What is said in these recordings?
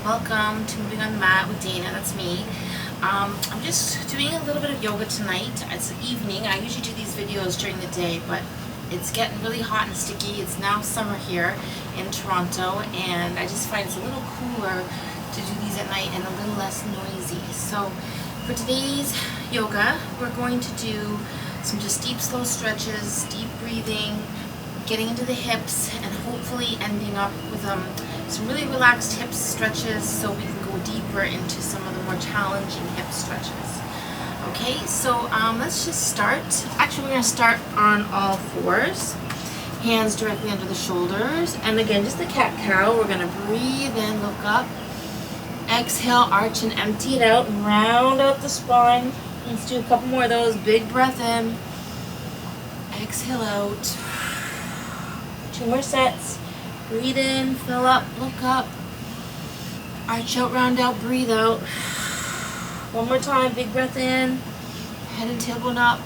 Welcome to Moving on the Mat with Dana. That's me. I'm just doing a little bit of yoga tonight. It's evening. I usually do these videos during the day, but it's getting really hot and sticky. It's now summer here in Toronto, and I just find it's a little cooler to do these at night and a little less noisy. So for today's yoga, we're going to do some just deep, slow stretches, deep breathing, getting into the hips, and hopefully ending up with some really relaxed hip stretches so we can go deeper into some of the more challenging hip stretches. Okay, so let's just start. Actually, we're going to start on all fours, hands directly under the shoulders, and again, just the cat-cow. We're going to breathe in, look up, exhale, arch and empty it out, and round out the spine. Let's do a couple more of those. Big breath in, exhale out. 2 more sets. Breathe in, fill up, look up, arch out, round out, breathe out. 1 more time, big breath in, head and tailbone up,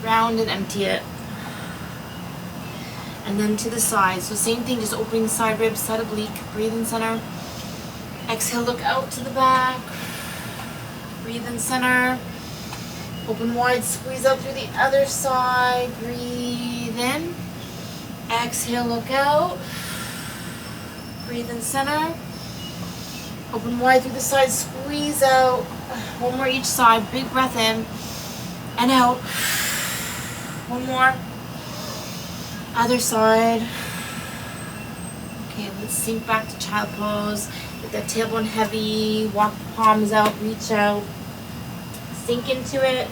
round and empty it. And then to the side. So same thing, just opening the side ribs, side oblique, breathe in center. Exhale, look out to the back. Breathe in center. Open wide, squeeze out through the other side. Breathe in. Exhale, look out. Breathe in center. Open wide through the side, squeeze out. 1 more each side. Big breath in and out. 1 more. Other side. Okay, let's sink back to child pose. Get that tailbone heavy. Walk the palms out, reach out. Sink into it.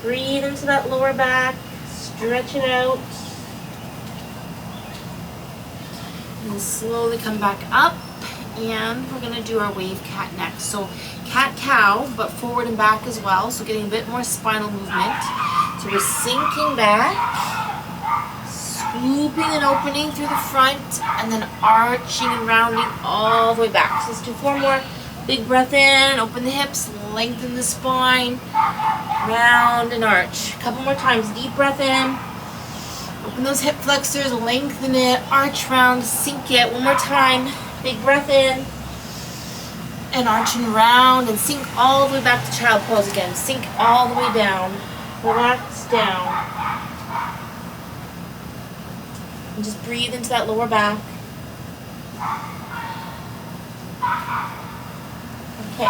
Breathe into that lower back. Stretch it out. And slowly come back up, and we're going to do our wave cat next. So cat-cow, but forward and back as well, so getting a bit more spinal movement. So we're sinking back, scooping and opening through the front, and then arching and rounding all the way back. So let's do 4 more. Big breath in, open the hips, lengthen the spine, round and arch. A couple more times. Deep breath in. Open those hip flexors, lengthen it, arch round, sink it. 1 more time. Big breath in. And arch and round, and sink all the way back to child pose again. Sink all the way down. Relax down. And just breathe into that lower back. Okay.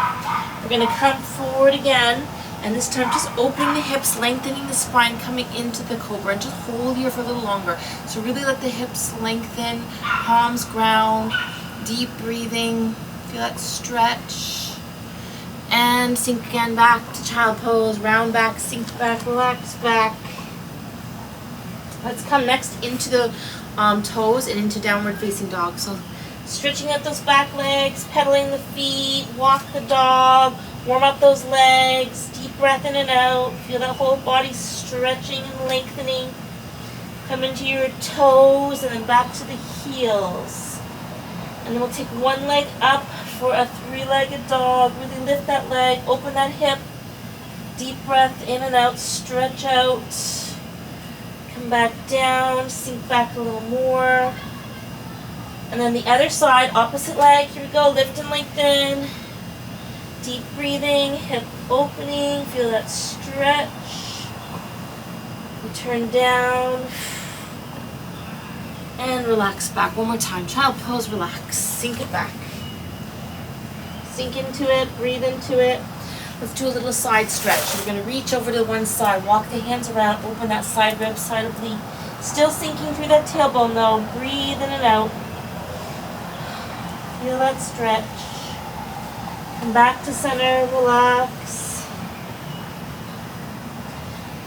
We're going to come forward again. And this time, just opening the hips, lengthening the spine, coming into the cobra. And just hold here for a little longer. So really let the hips lengthen, palms ground, deep breathing. Feel that stretch. And sink again back to child pose. Round back, sink back, relax back. Let's come next into the toes and into downward facing dog. So stretching out those back legs, pedaling the feet, walk the dog. Warm up those legs, deep breath in and out. Feel that whole body stretching and lengthening. Come into your toes and then back to the heels. And then we'll take 1 leg up for a 3-legged dog. Really lift that leg, open that hip. Deep breath in and out, stretch out. Come back down, sink back a little more. And then the other side, opposite leg. Here we go, lift and lengthen. Deep breathing, hip opening, feel that stretch. And turn down. And relax back. 1 more time. Child pose, relax. Sink it back. Sink into it, breathe into it. Let's do a little side stretch. We're going to reach over to one side, walk the hands around, open that side rib, side oblique. Still sinking through that tailbone though. Breathe in and out. Feel that stretch. Come back to center, relax.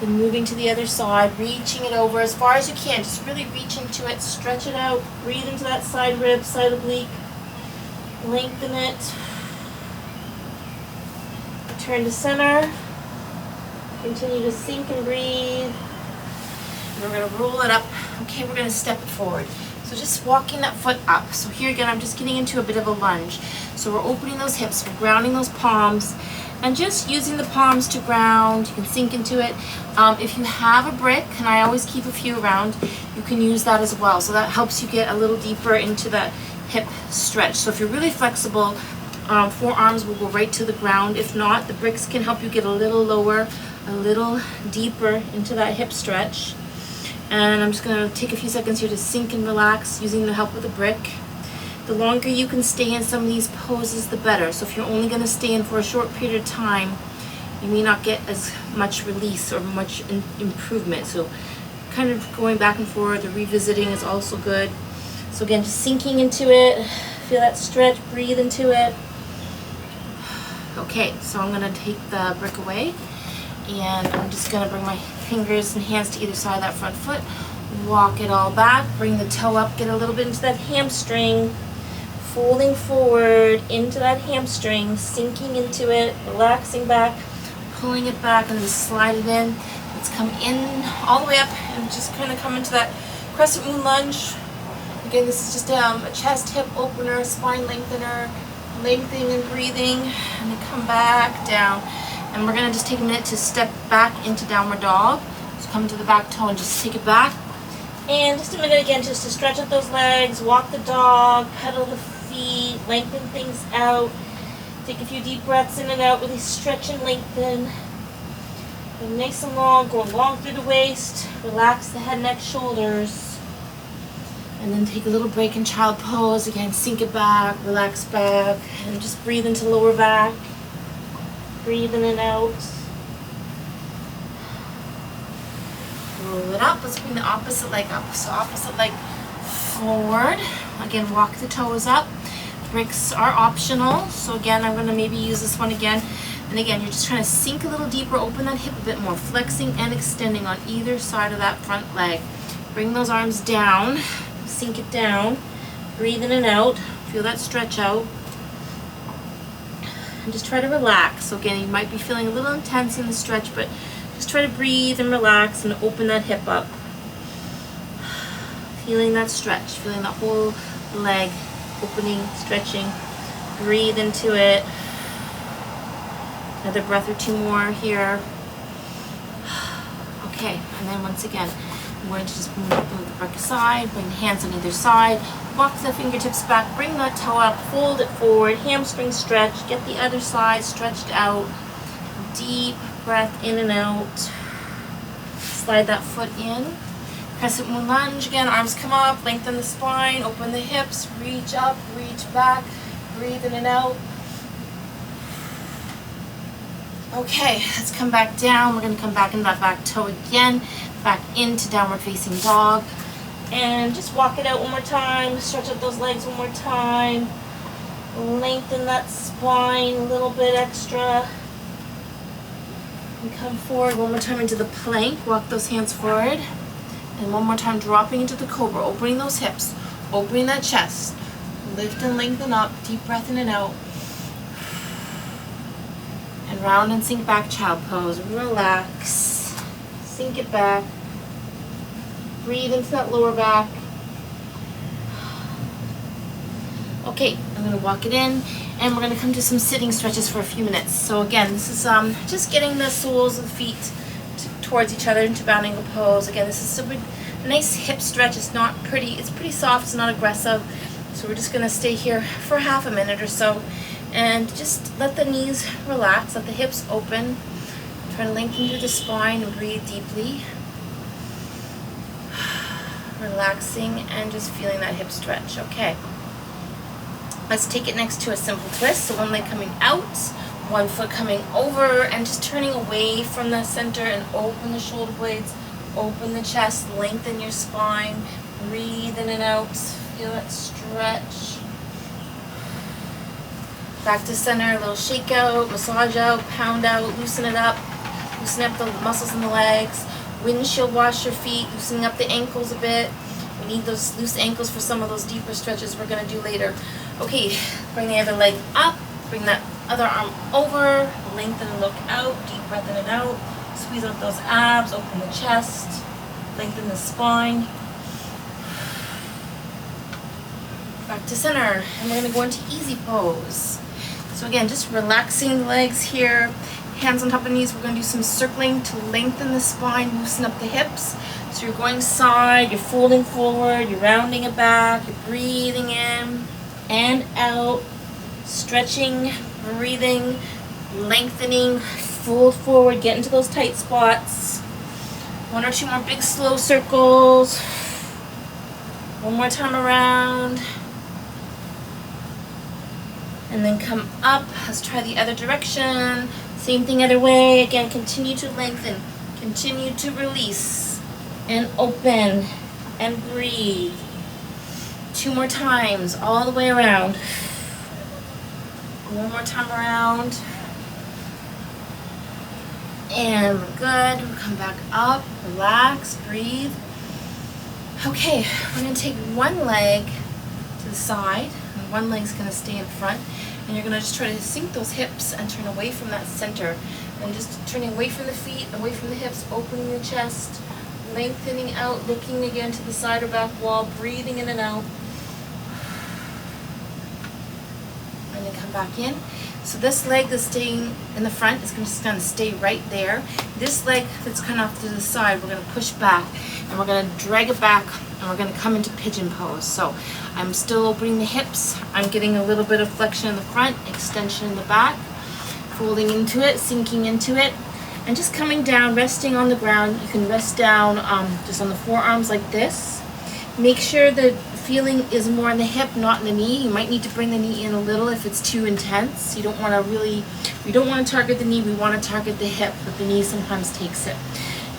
Then moving to the other side, reaching it over as far as you can. Just really reach into it, stretch it out, breathe into that side rib, side oblique. Lengthen it. Return to center. Continue to sink and breathe. And we're going to roll it up. Okay, we're going to step it forward. So just walking that foot up. So here again, I'm just getting into a bit of a lunge. So we're opening those hips, we're grounding those palms, and just using the palms to ground. You can sink into it. If you have a brick, and I always keep a few around, you can use that as well. So that helps you get a little deeper into that hip stretch. So if you're really flexible, forearms will go right to the ground. If not, the bricks can help you get a little lower, a little deeper into that hip stretch. And I'm just going to take a few seconds here to sink and relax using the help of the brick. The longer you can stay in some of these poses, the better. So if you're only going to stay in for a short period of time, you may not get as much release or much improvement. So kind of going back and forth or revisiting is also good. So again, just sinking into it, feel that stretch, breathe into it. Okay, so I'm going to take the brick away, and I'm just going to bring my fingers and hands to either side of that front foot, walk it all back, bring the toe up, get a little bit into that hamstring, folding forward into that hamstring, sinking into it, relaxing back, pulling it back, and just slide it in. Let's come in all the way up and just kind of come into that crescent moon lunge. Again, this is just a chest hip opener, spine lengthener, lengthening and breathing, and then come back down. And we're going to just take a minute to step back into downward dog. So come to the back toe and just take it back. And just a minute again just to stretch out those legs, walk the dog, pedal the feet, lengthen things out. Take a few deep breaths in and out, really stretch and lengthen. And nice and long, going long through the waist. Relax the head, neck, shoulders. And then take a little break in child pose. Again, sink it back, relax back, and just breathe into lower back. Breathe in and out. Roll it up. Let's bring the opposite leg up. So opposite leg forward. Again, walk the toes up. Bricks are optional. So again, I'm going to maybe use this one again. And again, you're just trying to sink a little deeper, open that hip a bit more, flexing and extending on either side of that front leg. Bring those arms down, sink it down, breathe in and out, feel that stretch out. And just try to relax. So again, you might be feeling a little intense in the stretch, but just try to breathe and relax and open that hip up. Feeling that stretch, feeling that whole leg opening, stretching. Breathe into it. Another breath or two more here. Okay, and then once again, I'm going to just move the brick aside, bring the hands on either side, walk the fingertips back, bring that toe up, fold it forward, hamstring stretch, get the other side stretched out. Deep breath in and out. Slide that foot in. Crescent moon lunge. Again, arms come up, lengthen the spine, open the hips, reach up, reach back, breathe in and out. Okay, let's come back down. We're going to come back into that back toe again, back into downward facing dog. And just walk it out one more time, stretch out those legs one more time. Lengthen that spine a little bit extra. And come forward one more time into the plank, walk those hands forward. And one more time dropping into the cobra, opening those hips, opening that chest. Lift and lengthen up, deep breath in and out. And round and sink back, child pose. Relax. Sink it back. Breathe into that lower back. Okay, I'm going to walk it in, and we're going to come to some sitting stretches for a few minutes. So again, this is just getting the soles of the feet towards each other into bounding a pose. Again, this is a nice hip stretch. It's not pretty. It's pretty soft. It's not aggressive. So we're just going to stay here for half a minute or so. And just let the knees relax, let the hips open. Try to lengthen through the spine and breathe deeply. Relaxing and just feeling that hip stretch. Okay. Let's take it next to a simple twist. So one leg coming out, one foot coming over, and just turning away from the center and open the shoulder blades, open the chest, lengthen your spine, breathe in and out, feel that stretch. Back to center, a little shake out, massage out, pound out, loosen it up, loosen up the muscles in the legs, windshield wash your feet, loosening up the ankles a bit. We need those loose ankles for some of those deeper stretches we're going to do later. Okay, bring the other leg up, bring that other arm over, lengthen and look out, deep breath in and out, squeeze out those abs, open the chest, lengthen the spine. Back to center, and we're going to go into easy pose. So again, just relaxing the legs here, hands on top of knees. We're going to do some circling to lengthen the spine, loosen up the hips. So you're going side, you're folding forward, you're rounding it back, you're breathing in. and out, stretching, breathing, lengthening, fold forward, get into those tight spots. 1 or 2 more big slow circles. One more time around. And then come up. Let's try the other direction. Same thing other way. Again, continue to lengthen. Continue to release. And open. And breathe. 2 more times. All the way around. 1 more time around. And we're good. We'll come back up. Relax. Breathe. Okay, we're going to take one leg to the side. And one leg's going to stay in front. And you're going to just try to sink those hips and turn away from that center. And just turning away from the feet, away from the hips, opening the chest, lengthening out, looking again to the side or back wall, breathing in and out. And then come back in. So this leg that's staying in the front is just going to stay right there. This leg that's kind of off to the side, we're going to push back. And we're going to drag it back. And we're going to come into Pigeon Pose. So I'm still opening the hips. I'm getting a little bit of flexion in the front, extension in the back. Folding into it, sinking into it. And just coming down, resting on the ground. You can rest down just on the forearms like this. Make sure the feeling is more in the hip, not in the knee. You might need to bring the knee in a little if it's too intense. You don't want to target the knee. We want to target the hip, but the knee sometimes takes it.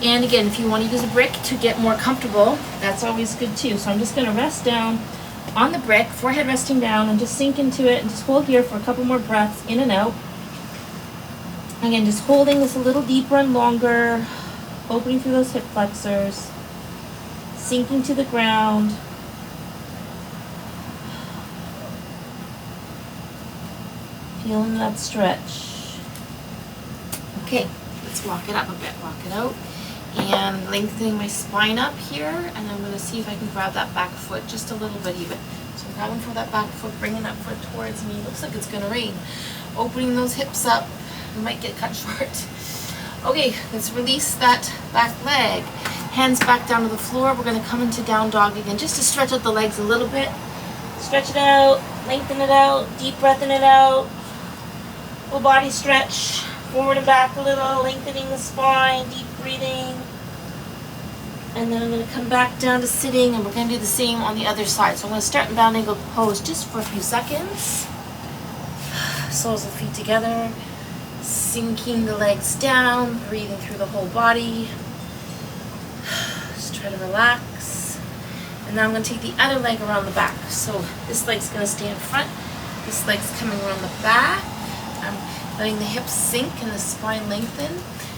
And again, if you want to use a brick to get more comfortable, that's always good too. So I'm just going to rest down on the brick, forehead resting down, and just sink into it and just hold here for a couple more breaths, in and out. Again, just holding this a little deeper and longer, opening through those hip flexors, sinking to the ground. Feeling that stretch. Okay, let's walk it up a bit. Walk it out. And lengthening my spine up here. And I'm going to see if I can grab that back foot just a little bit even. So I'm grabbing for that back foot, bringing that foot towards me. Looks like it's going to rain. Opening those hips up. You might get cut short. Okay, let's release that back leg. Hands back down to the floor. We're going to come into down dog again just to stretch out the legs a little bit. Stretch it out. Lengthen it out. Deep breath in it out. Full body stretch, forward and back a little, lengthening the spine, deep breathing. And then I'm going to come back down to sitting, and we're going to do the same on the other side. So I'm going to start in bound angle pose just for a few seconds. Soles of the feet together, sinking the legs down, breathing through the whole body. Just try to relax. And now I'm going to take the other leg around the back. So this leg's going to stay in front, this leg's coming around the back. I'm letting the hips sink and the spine lengthen.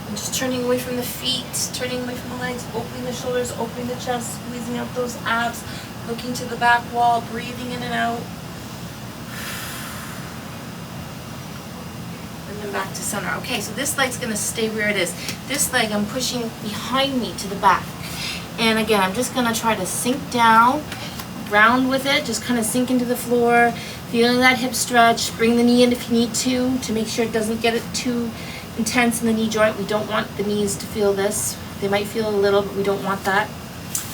I'm just turning away from the feet, turning away from the legs, opening the shoulders, opening the chest, squeezing out those abs, looking to the back wall, breathing in and out. And then back to center. Okay, so this leg's going to stay where it is. This leg I'm pushing behind me to the back. And again, I'm just going to try to sink down, ground with it, just kind of sink into the floor. Feeling that hip stretch, bring the knee in if you need to make sure it doesn't get it too intense in the knee joint. We don't want the knees to feel this. They might feel a little, but we don't want that.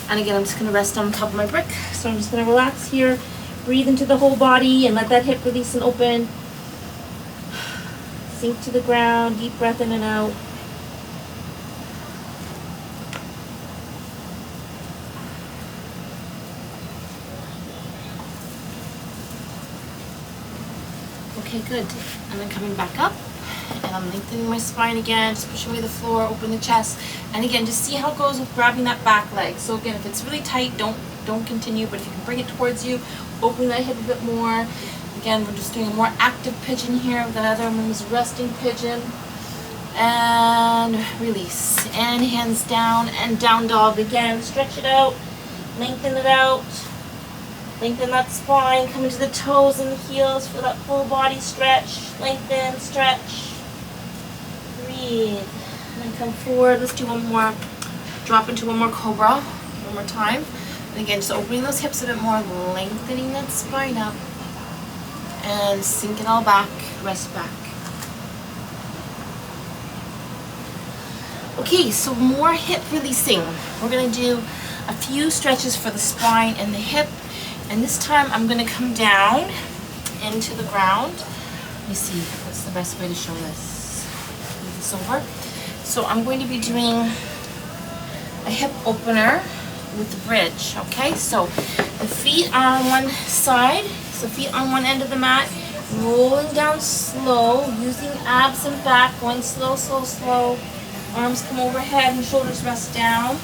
And again, I'm just going to rest on top of my brick. So I'm just going to relax here, breathe into the whole body, and let that hip release and open. Sink to the ground, deep breath in and out. Okay, good. And then coming back up, and I'm lengthening my spine again, just pushing away the floor, open the chest, and again, just see how it goes with grabbing that back leg. So again, if it's really tight, don't continue, but if you can bring it towards you, open that hip a bit more. Again, we're just doing a more active pigeon here. The other one was resting pigeon, and release, and hands down, and down dog again. Stretch it out, lengthen it out. Lengthen that spine, come into the toes and the heels for that full body stretch. Lengthen, stretch, breathe. And then come forward. Let's do one more. Drop into one more cobra. One more time. And again, just opening those hips a bit more, lengthening that spine up. And sink it all back, rest back. Okay, so more hip releasing. We're going to do a few stretches for the spine and the hip. And this time I'm going to come down into the ground. Let me see, what's the best way to show this? Move this over. So I'm going to be doing a hip opener with the bridge, okay? So the feet are on one side, so feet on one end of the mat, rolling down slow, using abs and back, going slow, slow, slow. Arms come overhead and shoulders rest down.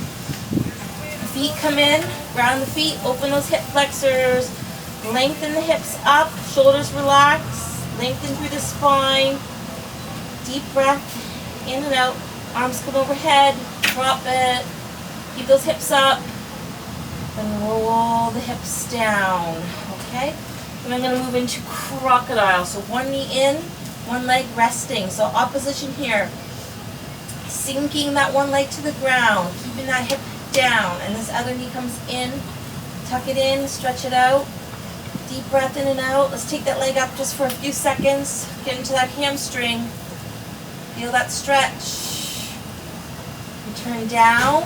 Feet come in, ground the feet, open those hip flexors, lengthen the hips up, shoulders relax, lengthen through the spine, deep breath, in and out, arms come overhead, drop it, keep those hips up, and roll the hips down, okay? And I'm going to move into crocodile, so one knee in, one leg resting, so opposition here, sinking that one leg to the ground, keeping that hip down, and this other knee comes in, tuck it in, stretch it out, deep breath in and out. Let's take that leg up just for a few seconds, get into that hamstring, feel that stretch, return down,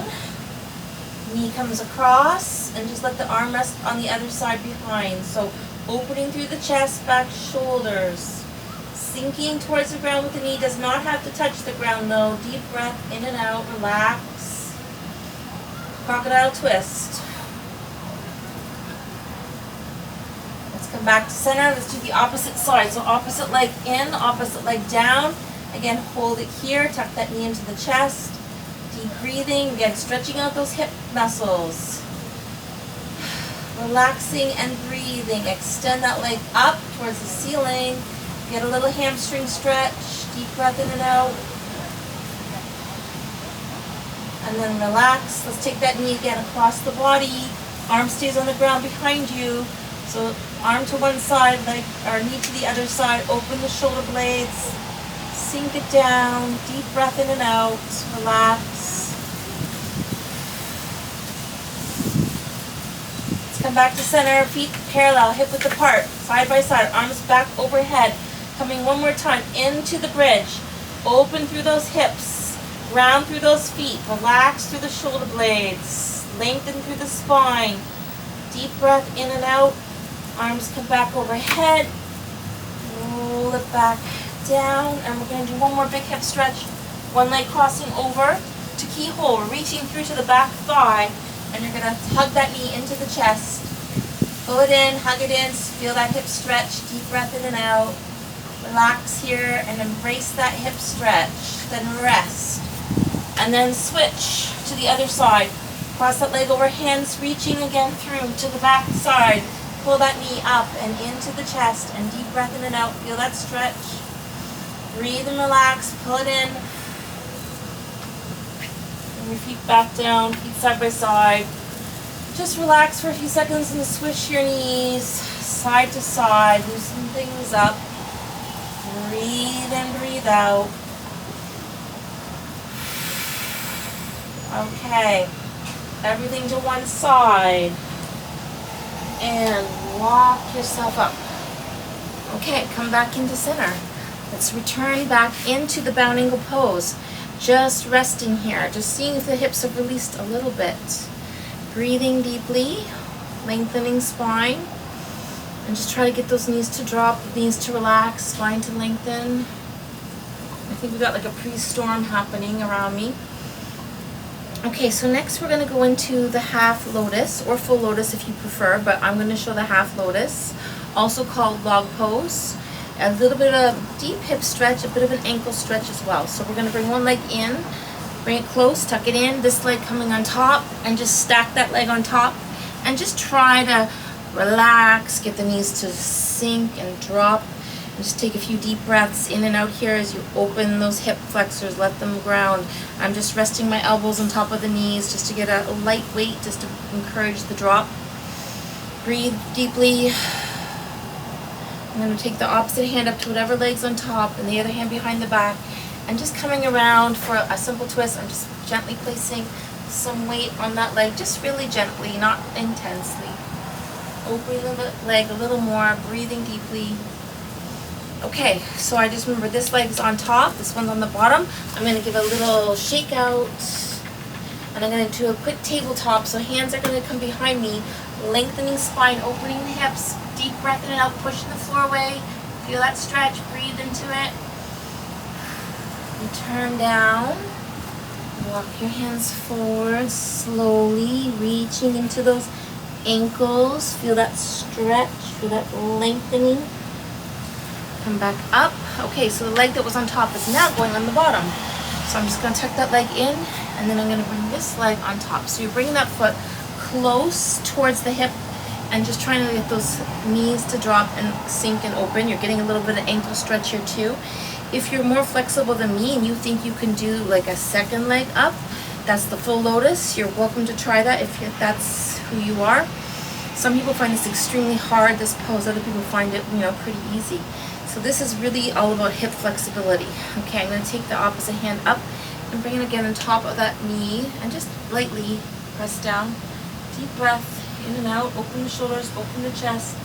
knee comes across, and just let the arm rest on the other side behind, so opening through the chest, back, shoulders, sinking towards the ground with the knee, does not have to touch the ground though, deep breath in and out, relax, crocodile twist. Let's come back to center, let's do the opposite side, so opposite leg in, opposite leg down, again hold it here, tuck that knee into the chest, deep breathing, again stretching out those hip muscles, relaxing and breathing, extend that leg up towards the ceiling, get a little hamstring stretch, deep breath in and out, and then relax. Let's take that knee again across the body, arm stays on the ground behind you, so arm to one side, leg or knee to the other side, open the shoulder blades, sink it down, deep breath in and out, relax. Let's come back to center, feet parallel, hip width apart, side by side, arms back overhead. Coming one more time into the bridge, open through those hips, round through those feet, relax through the shoulder blades, lengthen through the spine, deep breath in and out, arms come back overhead, roll it back down, and we're going to do one more big hip stretch, one leg crossing over to keyhole, we're reaching through to the back thigh, and you're going to hug that knee into the chest, pull it in, hug it in, feel that hip stretch, deep breath in and out, relax here and embrace that hip stretch, then rest, and then switch to the other side, cross that leg over, hands reaching again through to the back side, pull that knee up and into the chest, and deep breath in and out, feel that stretch, breathe and relax, pull it in, and your feet back down, feet side by side, just relax for a few seconds and swish your knees side to side, loosen things up. Breathe and breathe out. Okay, everything to one side. And walk yourself up. Okay, come back into center. Let's return back into the bound angle pose. Just resting here, just seeing if the hips have released a little bit. Breathing deeply, lengthening spine. And just try to get those knees to drop, knees to relax, spine to lengthen. I think we got like a pre-storm happening around me. Okay, so next we're going to go into the half lotus, or full lotus if you prefer, but I'm going to show the half lotus, also called log pose. A little bit of deep hip stretch, a bit of an ankle stretch as well. So we're going to bring one leg in, bring it close, tuck it in, this leg coming on top, and just stack that leg on top, and just try to relax, get the knees to sink and drop, and just take a few deep breaths in and out here as you open those hip flexors, let them ground. I'm just resting my elbows on top of the knees just to get a light weight, just to encourage the drop. Breathe deeply. I'm going to take the opposite hand up to whatever leg's on top and the other hand behind the back, and just coming around for a simple twist. I'm just gently placing some weight on that leg, just really gently, not intensely. Opening the leg a little more, breathing deeply. Okay, so I just remember this leg's on top, this one's on the bottom. I'm going to give a little shake out, and I'm going to do a quick tabletop. So hands are going to come behind me, Lengthening spine, opening the hips, deep breath in and out, pushing the floor away. Feel that stretch, breathe into it. And turn down. Walk your hands forward, slowly reaching into those ankles. Feel that stretch, feel that lengthening. Come back up. Okay, so the leg that was on top is now going on the bottom. So I'm just going to tuck that leg in, and then I'm going to bring this leg on top. So you're bringing that foot close towards the hip and just trying to get those knees to drop and sink and open. You're getting a little bit of ankle stretch here too. If you're more flexible than me and you think you can do like a second leg up, that's the full lotus. You're welcome to try that if that's who you are. Some people find this extremely hard, this pose. Other people find it, pretty easy. So this is really all about hip flexibility. Okay, I'm going to take the opposite hand up and bring it again on top of that knee and just lightly press down. Deep breath, in and out, open the shoulders, open the chest,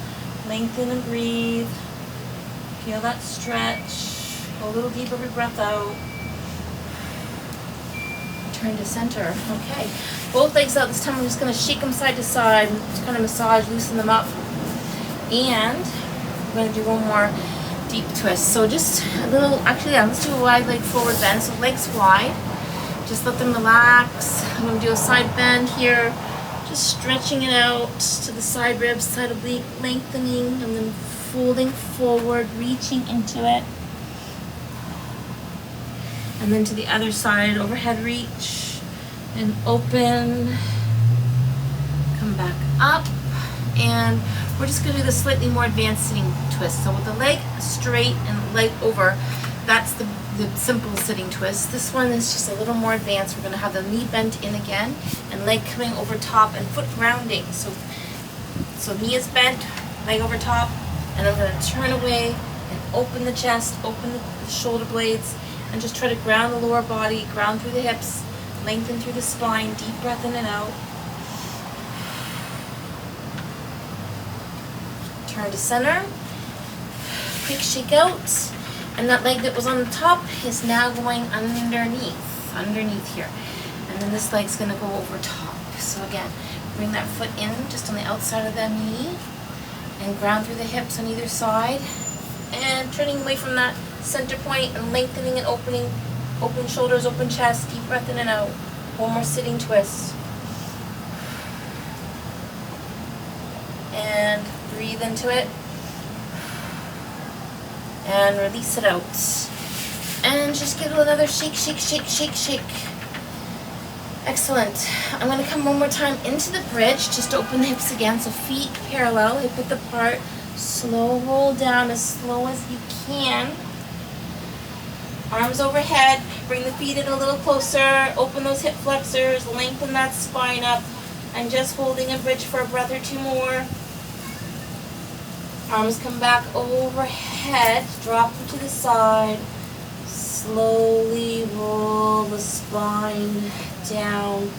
lengthen and breathe. Feel that stretch. Go a little deeper with breath out. Turn to center. Okay, both legs out. This time I'm just going to shake them side to side, just kind of massage, loosen them up. And I'm going to do one more deep twist. So just a little, let's do a wide leg forward bend. So legs wide. Just let them relax. I'm going to do a side bend here. Just stretching it out to the side ribs, side oblique, lengthening, and then folding forward, reaching into it. And then to the other side, overhead reach, and open. Come back up. And we're just going to do the slightly more advanced sitting twist. So with the leg straight and the leg over, that's the simple sitting twist. This one is just a little more advanced. We're going to have the knee bent in again and leg coming over top and foot grounding. So knee is bent, leg over top, and I'm going to turn away and open the chest, open the shoulder blades, and just try to ground the lower body, ground through the hips, lengthen through the spine, deep breath in and out. Turn to center, quick shake out. And that leg that was on the top is now going underneath here. And then this leg's gonna go over top. So again, bring that foot in just on the outside of the knee and ground through the hips on either side. And turning away from that center point and lengthening and opening, open shoulders, open chest, deep breath in and out. One more sitting twist. And breathe into it. And release it out. And just give it another shake, shake, shake, shake, shake. Excellent. I'm going to come one more time into the bridge. Just open the hips again. So feet parallel, hip width apart. Slow roll down as slow as you can. Arms overhead. Bring the feet in a little closer. Open those hip flexors. Lengthen that spine up. I'm just holding a bridge for a breath or two more. Arms come back overhead, drop them to the side. Slowly roll the spine down,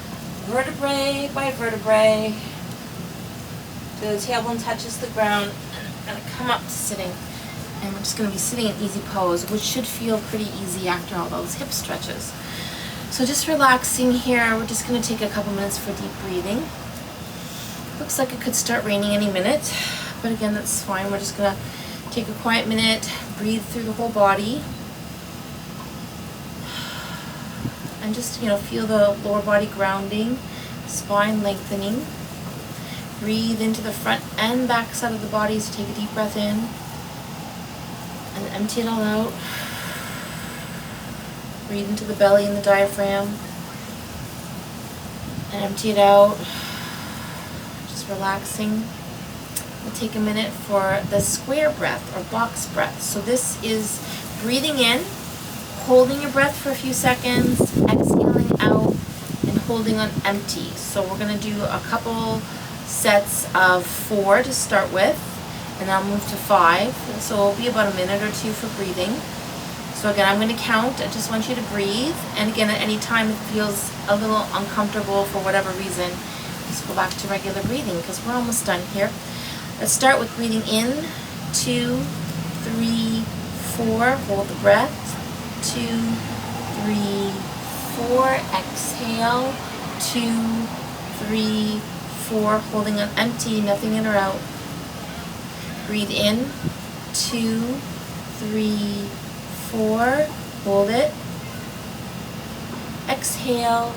vertebrae by vertebrae. The tailbone touches the ground. I'm going to come up to sitting. And we're just going to be sitting in easy pose, which should feel pretty easy after all those hip stretches. So just relaxing here. We're just going to take a couple minutes for deep breathing. Looks like it could start raining any minute. But again, that's fine. We're just going to take a quiet minute, breathe through the whole body, and just, feel the lower body grounding, spine lengthening. Breathe into the front and back side of the body as you take a deep breath in, and empty it all out. Breathe into the belly and the diaphragm, and empty it out. Just relaxing. We'll take a minute for the square breath or box breath. So this is breathing in, holding your breath for a few seconds, exhaling out, and holding on empty. So we're going to do a couple sets of 4 to start with, and I'll move to 5. So it'll be about a minute or two for breathing. So again, I'm going to count. I just want you to breathe. And again, at any time it feels a little uncomfortable for whatever reason, just go back to regular breathing because we're almost done here. Let's start with breathing in, 2, 3, 4, hold the breath, 2, 3, 4, exhale, 2, 3, 4, holding on empty, nothing in or out. Breathe in, 2, 3, 4, hold it. Exhale,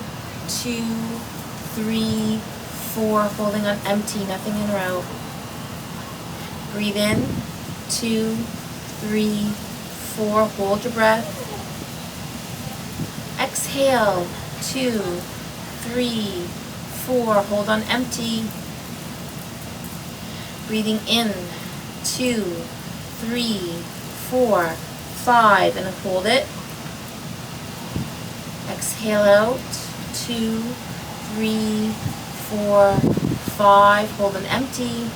2, 3, 4, holding on empty, nothing in or out. Breathe in, 2, 3, 4, hold your breath. Exhale, 2, 3, 4, hold on empty. Breathing in, 2, 3, 4, 5, and hold it. Exhale out, 2, 3, 4, 5, hold on empty.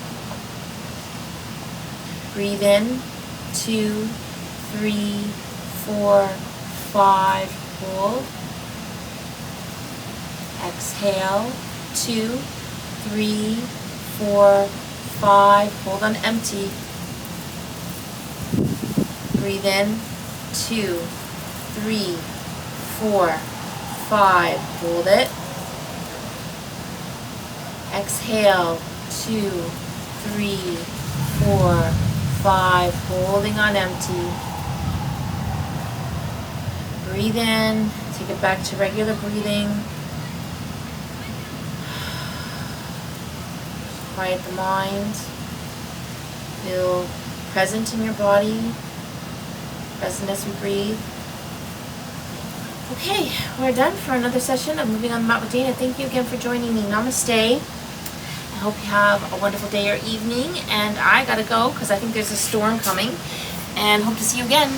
Breathe in, 2, 3, 4, 5, hold. Exhale, 2, 3, 4, 5, hold on empty. Breathe in, 2, 3, 4, 5, hold it. Exhale, 2, 3, 4, 5, holding on empty. Breathe in, take it back to regular breathing. Quiet the mind. Feel present in your body, present as we breathe. Okay, we're done for another session of Moving on the Mat with Dana. Thank you again for joining me. Namaste. I hope you have a wonderful day or evening, and I gotta go because I think there's a storm coming, and hope to see you again.